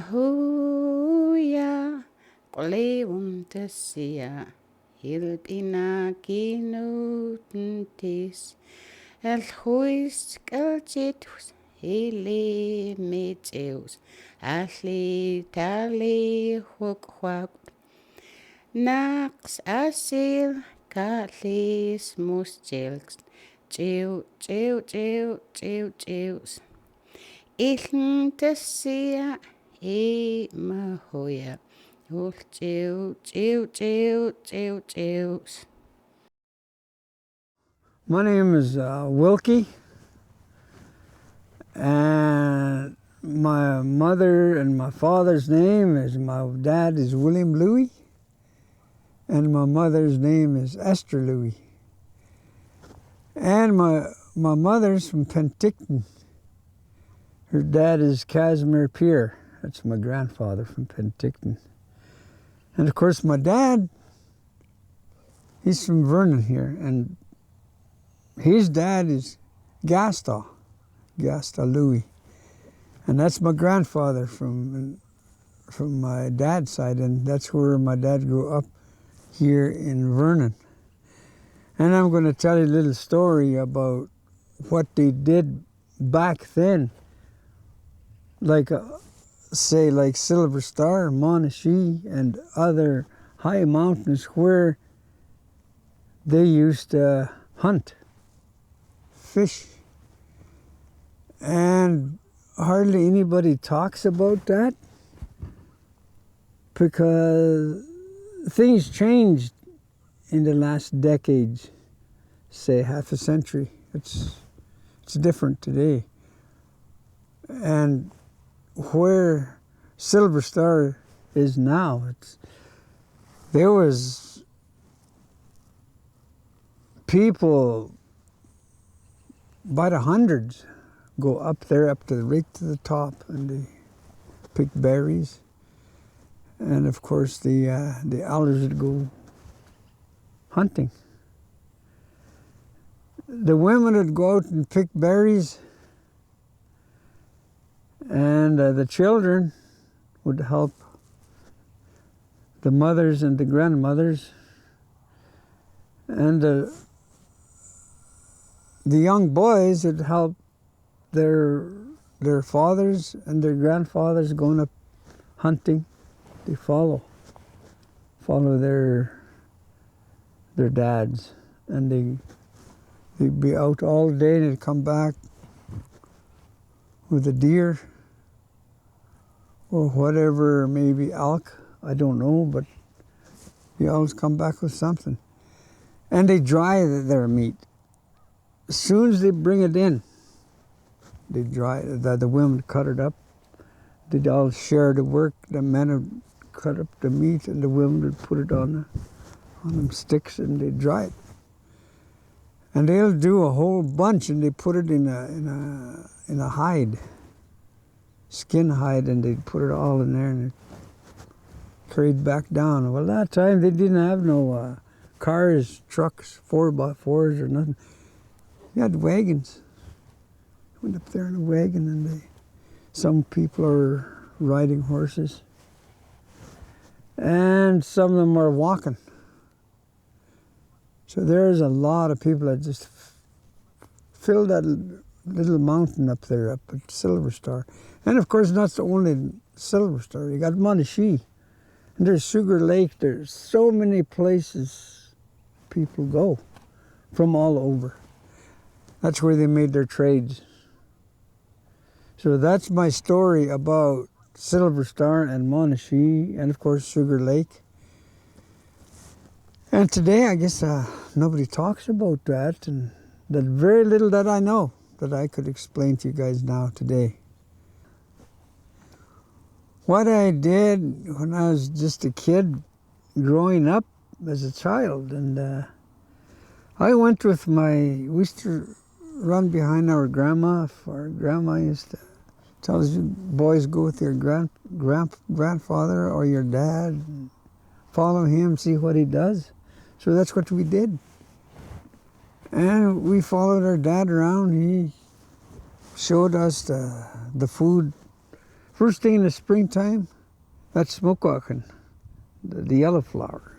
Mahuya Qlewum Tessia Hilpina Kinutentis El Huis Kelchitus Hele Meteus Asli Tali Hukwak Nax Asil Katlis Syilx Chews Iln Tessia Mahuya Chews. My name is Wilkie, and my mother and my father's name is, my dad is William Louie, and my mother's name is Esther Louie. And my mother's from Penticton. Her dad is Casimir Pierre. That's my grandfather from Penticton. And of course my dad, he's from Vernon here, and his dad is Gasta Louie. And that's my grandfather from my dad's side, and that's where my dad grew up, here in Vernon. And I'm going to tell you a little story about what they did back then, like say like Silver Star, Monashee, and other high mountains where they used to hunt, fish. And hardly anybody talks about that because things changed in the last decades, say half a century. It's different today. And where Silver Star is now, there was people by the hundreds go up there, right to the top, and they pick berries. And of course the elders would go hunting. The women would go out and pick berries, and the children would help the mothers and the grandmothers, and the young boys would help their fathers and their grandfathers going up hunting. They follow their dads, and they'd be out all day, and they'd come back with a deer or whatever, maybe elk, I don't know, but they always come back with something. And they dry their meat. As soon as they bring it in, they dry it. The women cut it up. They'd all share the work. The men would cut up the meat, and the women would put it on them sticks, and they dry it. And they'll do a whole bunch, and they put it in a hide, skin hide, and they'd put it all in there, and it carried back down. Well, that time they didn't have no cars, trucks, 4x4s or nothing. They had wagons. Went up there in a wagon, and some people are riding horses, and some of them are walking. So there's a lot of people that just fill that little mountain up there, up at Silver Star. And of course, that's the only Silver Star. You got Monashee, and there's Sugar Lake. There's so many places people go from all over. That's where they made their trades. So that's my story about Silver Star and Monashee, and of course Sugar Lake. And today, I guess nobody talks about that, and that very little that I know that I could explain to you guys now today. What I did when I was just a kid growing up as a child, and I went with we used to run behind our grandma. Our grandma used to tell us, you boys go with your grandfather or your dad, and follow him, see what he does. So that's what we did. And we followed our dad around. He showed us the food First thing in the springtime, that's smokewakin, the yellow flower.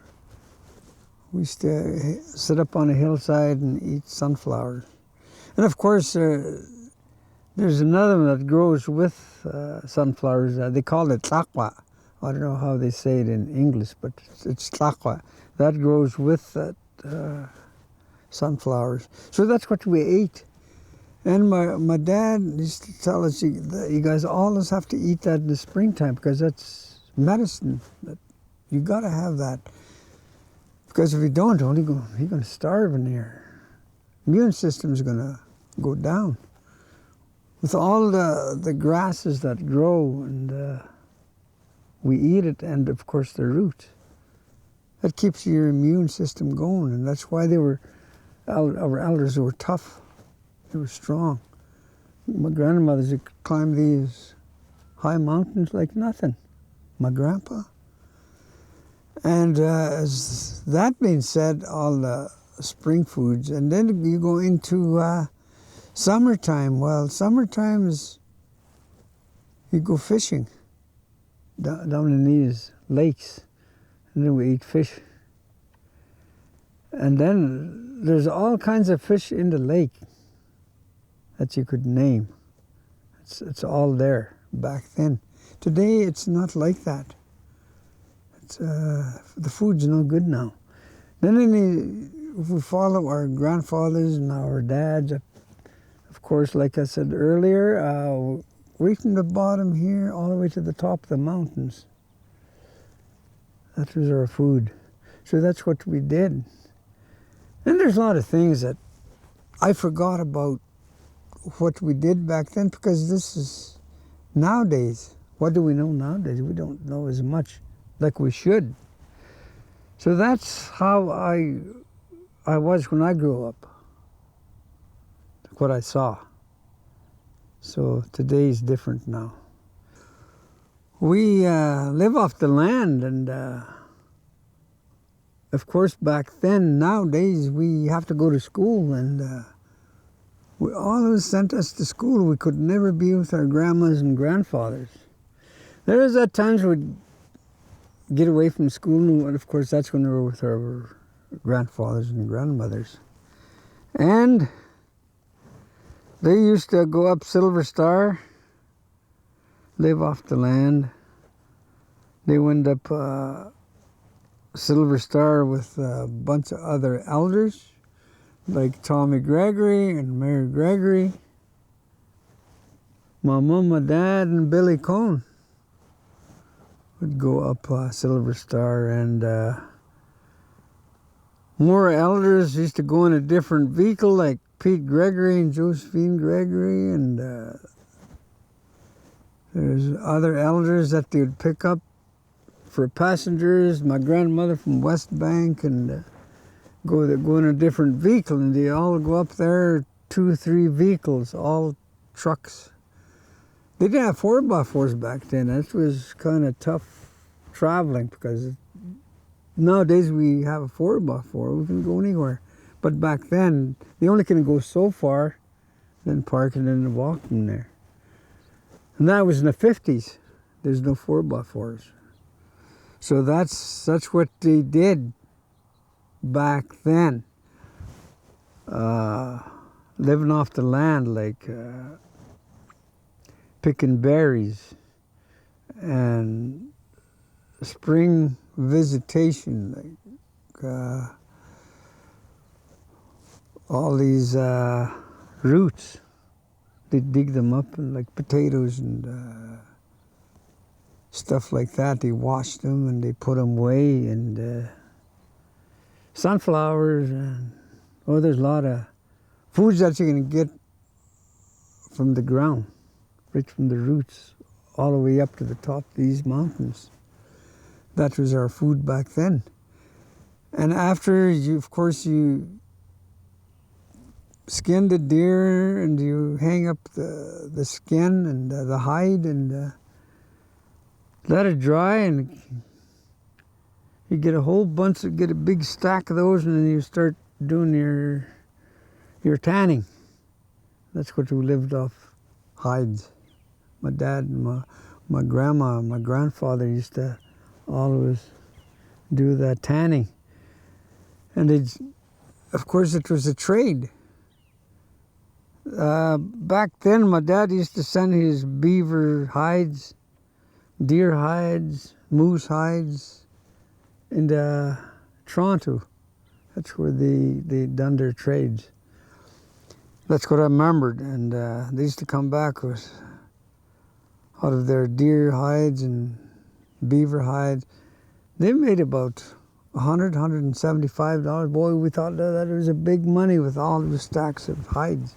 We used to sit up on a hillside and eat sunflowers. And of course, there's another one that grows with sunflowers. They call it tlaqua. I don't know how they say it in English, but it's tlaqua. That grows with that sunflowers. So that's what we ate. And my dad used to tell us, you guys always have to eat that in the springtime because that's medicine. You got to have that. Because if you don't, you're going to starve in here. Immune system's going to go down. With all the grasses that grow and we eat it, and of course the root. That keeps your immune system going, and that's why our elders were tough. They were strong. My grandmothers would climb these high mountains like nothing. My grandpa. And as that being said, all the spring foods, and then you go into summertime. Well, summertime is, you go fishing down in these lakes, and then we eat fish. And then there's all kinds of fish in the lake that you could name. It's all there back then. Today it's not like that. The food's no good now. Then if we follow our grandfathers and our dads, of course, like I said earlier, right from the bottom here all the way to the top of the mountains. That was our food. So that's what we did. And there's a lot of things that I forgot about what we did back then because this is nowadays. What do we know nowadays? We don't know as much like we should. So that's how I was when I grew up, what I saw. So today's different now. We live off the land, and of course back then, nowadays, we have to go to school, and we always sent us to school. We could never be with our grandmas and grandfathers. There was at times we'd get away from school, and of course that's when we were with our grandfathers and grandmothers. And they used to go up Silver Star, live off the land. They went up Silver Star with a bunch of other elders, like Tommy Gregory and Mary Gregory, my mom, my dad, and Billy Cohn would go up Silver Star, and more elders used to go in a different vehicle, like Pete Gregory and Josephine Gregory, and there's other elders that they would pick up for passengers. My grandmother from West Bank, and go in a different vehicle, and they all go up there, 2 or 3 vehicles, all trucks. They didn't have 4x4s back then. That was kind of tough traveling because nowadays we have a 4x4. We can go anywhere. But back then, they only can go so far, then park and then walk from there. And that was in the 50s. There's no 4x4s. So that's what they did back then. Living off the land, like picking berries and spring visitation, like all these roots. They dig them up, and like potatoes and stuff like that. They wash them and they put them away, and sunflowers, and there's a lot of foods that you can get from the ground, right from the roots, all the way up to the top of these mountains. That was our food back then. And after, of course, you skin the deer and you hang up the skin and the hide and let it dry, and you get a whole bunch, get a big stack of those, and then you start doing your tanning. That's what we lived off, hides. My dad and my grandma and my grandfather used to always do the tanning. And of course it was a trade. Back then my dad used to send his beaver hides, deer hides, moose hides into Toronto. That's where they done their trades. That's what I remembered. And they used to come back with out of their deer hides and beaver hides. They made about $100, $175. Boy, we thought that was a big money with all the stacks of hides.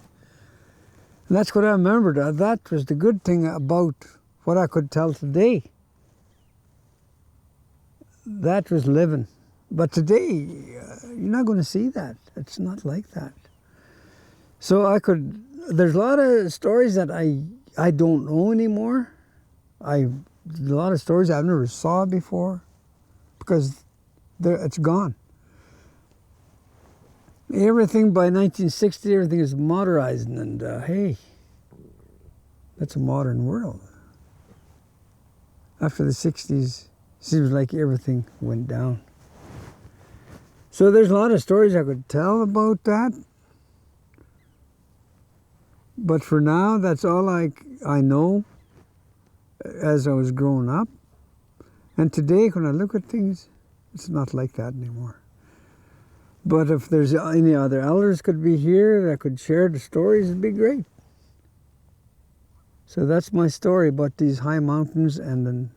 And that's what I remembered. That was the good thing about what I could tell today. That was living. But today, you're not going to see that. It's not like that. So there's a lot of stories that I don't know anymore. A lot of stories I've never saw before because it's gone. Everything by 1960, everything is modernizing, and hey, that's a modern world. After the 60s, seems like everything went down. So there's a lot of stories I could tell about that. But for now, that's all I know as I was growing up. And today, when I look at things, it's not like that anymore. But if there's any other elders could be here that could share the stories, it'd be great. So that's my story about these high mountains and then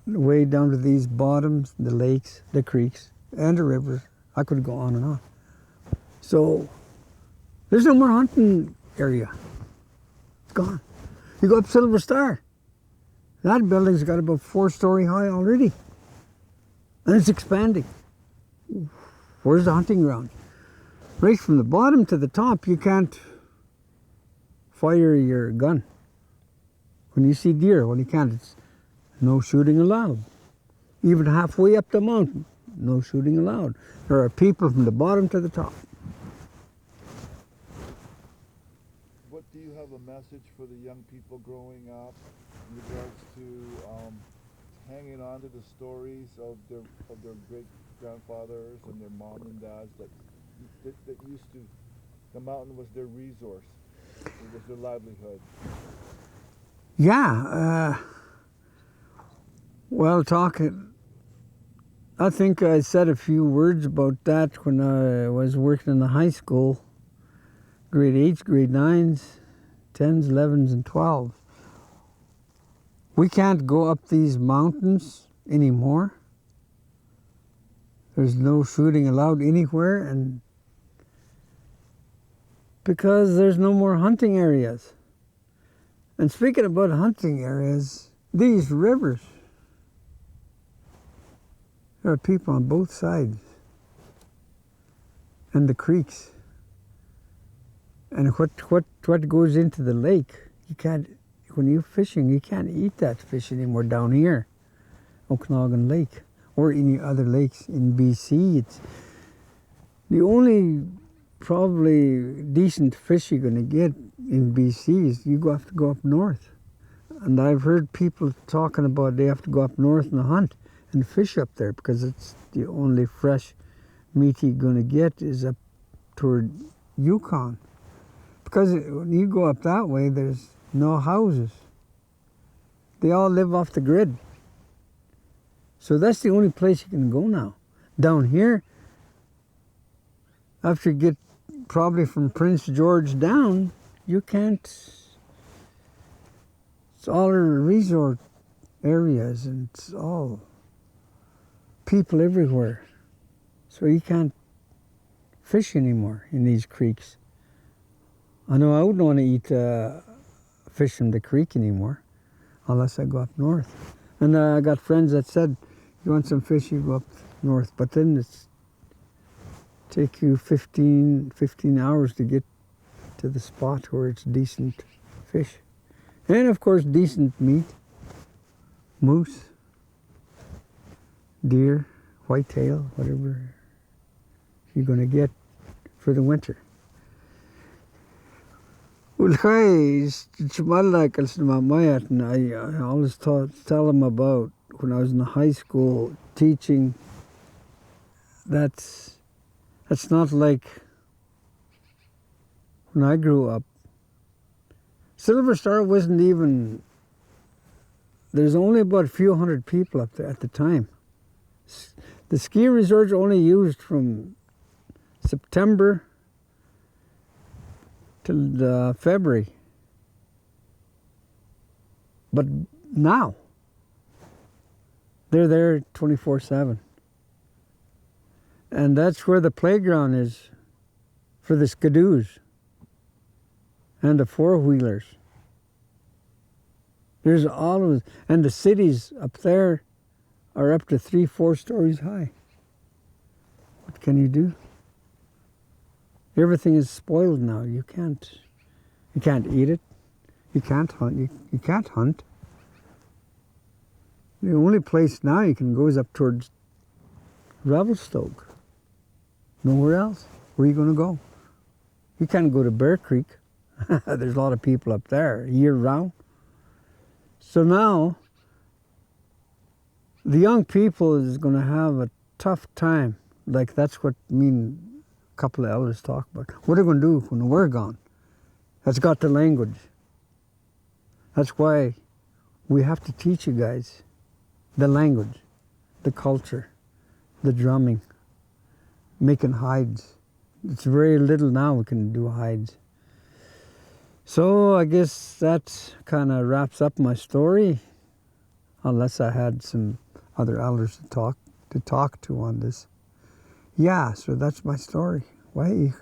way down to these bottoms, the lakes, the creeks, and the rivers. I could go on and on. So there's no more hunting area. It's gone. You go up Silver Star. That building's got about 4-story high already. And it's expanding. Where's the hunting ground? Right from the bottom to the top, you can't fire your gun. When you see deer, well, you can't. It's no shooting allowed. Even halfway up the mountain, no shooting allowed. There are people from the bottom to the top. What do you have a message for the young people growing up in regards to hanging on to the stories of their great grandfathers and their mom and dads that used to, the mountain was their resource, it was their livelihood? Yeah, well, I think I said a few words about that when I was working in the high school, grade 8s, grade 9s, 10s, 11s, and 12s. We can't go up these mountains anymore. There's no shooting allowed anywhere, and because there's no more hunting areas. And speaking about hunting areas, these rivers, there are people on both sides, and the creeks. And what goes into the lake, you can't, when you're fishing, you can't eat that fish anymore down here, Okanagan Lake, or any other lakes in BC. It's the only probably decent fish you're going to get in BC is you have to go up north. And I've heard people talking about they have to go up north and hunt and fish up there because it's the only fresh meat you're going to get is up toward Yukon. Because when you go up that way, there's no houses. They all live off the grid. So that's the only place you can go now. Down here, after you get probably from Prince George down, you can't. It's all resort areas and it's all people everywhere. So you can't fish anymore in these creeks. I know I wouldn't want to eat fish in the creek anymore unless I go up north. And I got friends that said, you want some fish, you go up north. But then it's take you 15 hours to get to the spot where it's decent fish. And of course, decent meat, moose, deer, whitetail, whatever you're going to get for the winter. Well, hey, and I always tell them about when I was in high school teaching. That's not like when I grew up. Silver Star wasn't even. There's only about a few hundred people up there at the time. The ski resorts only used from September till February. But now, they're there 24/7. And that's where the playground is for the skidoos and the four-wheelers. There's always, and the cities up there are up to 3-4 stories high. What can you do? Everything is spoiled now. You can't eat it. You can't hunt. You can't hunt. The only place now you can go is up towards Revelstoke. Nowhere else. Where are you going to go? You can't go to Bear Creek. There's a lot of people up there year round. So now, the young people is going to have a tough time. Like that's what me and a couple of elders talk about. What are they going to do when we're gone? That's got the language. That's why we have to teach you guys the language, the culture, the drumming, making hides. It's very little now we can do hides. So I guess that kind of wraps up my story, unless I had some other elders to talk to on this. Yeah, so that's my story. Why?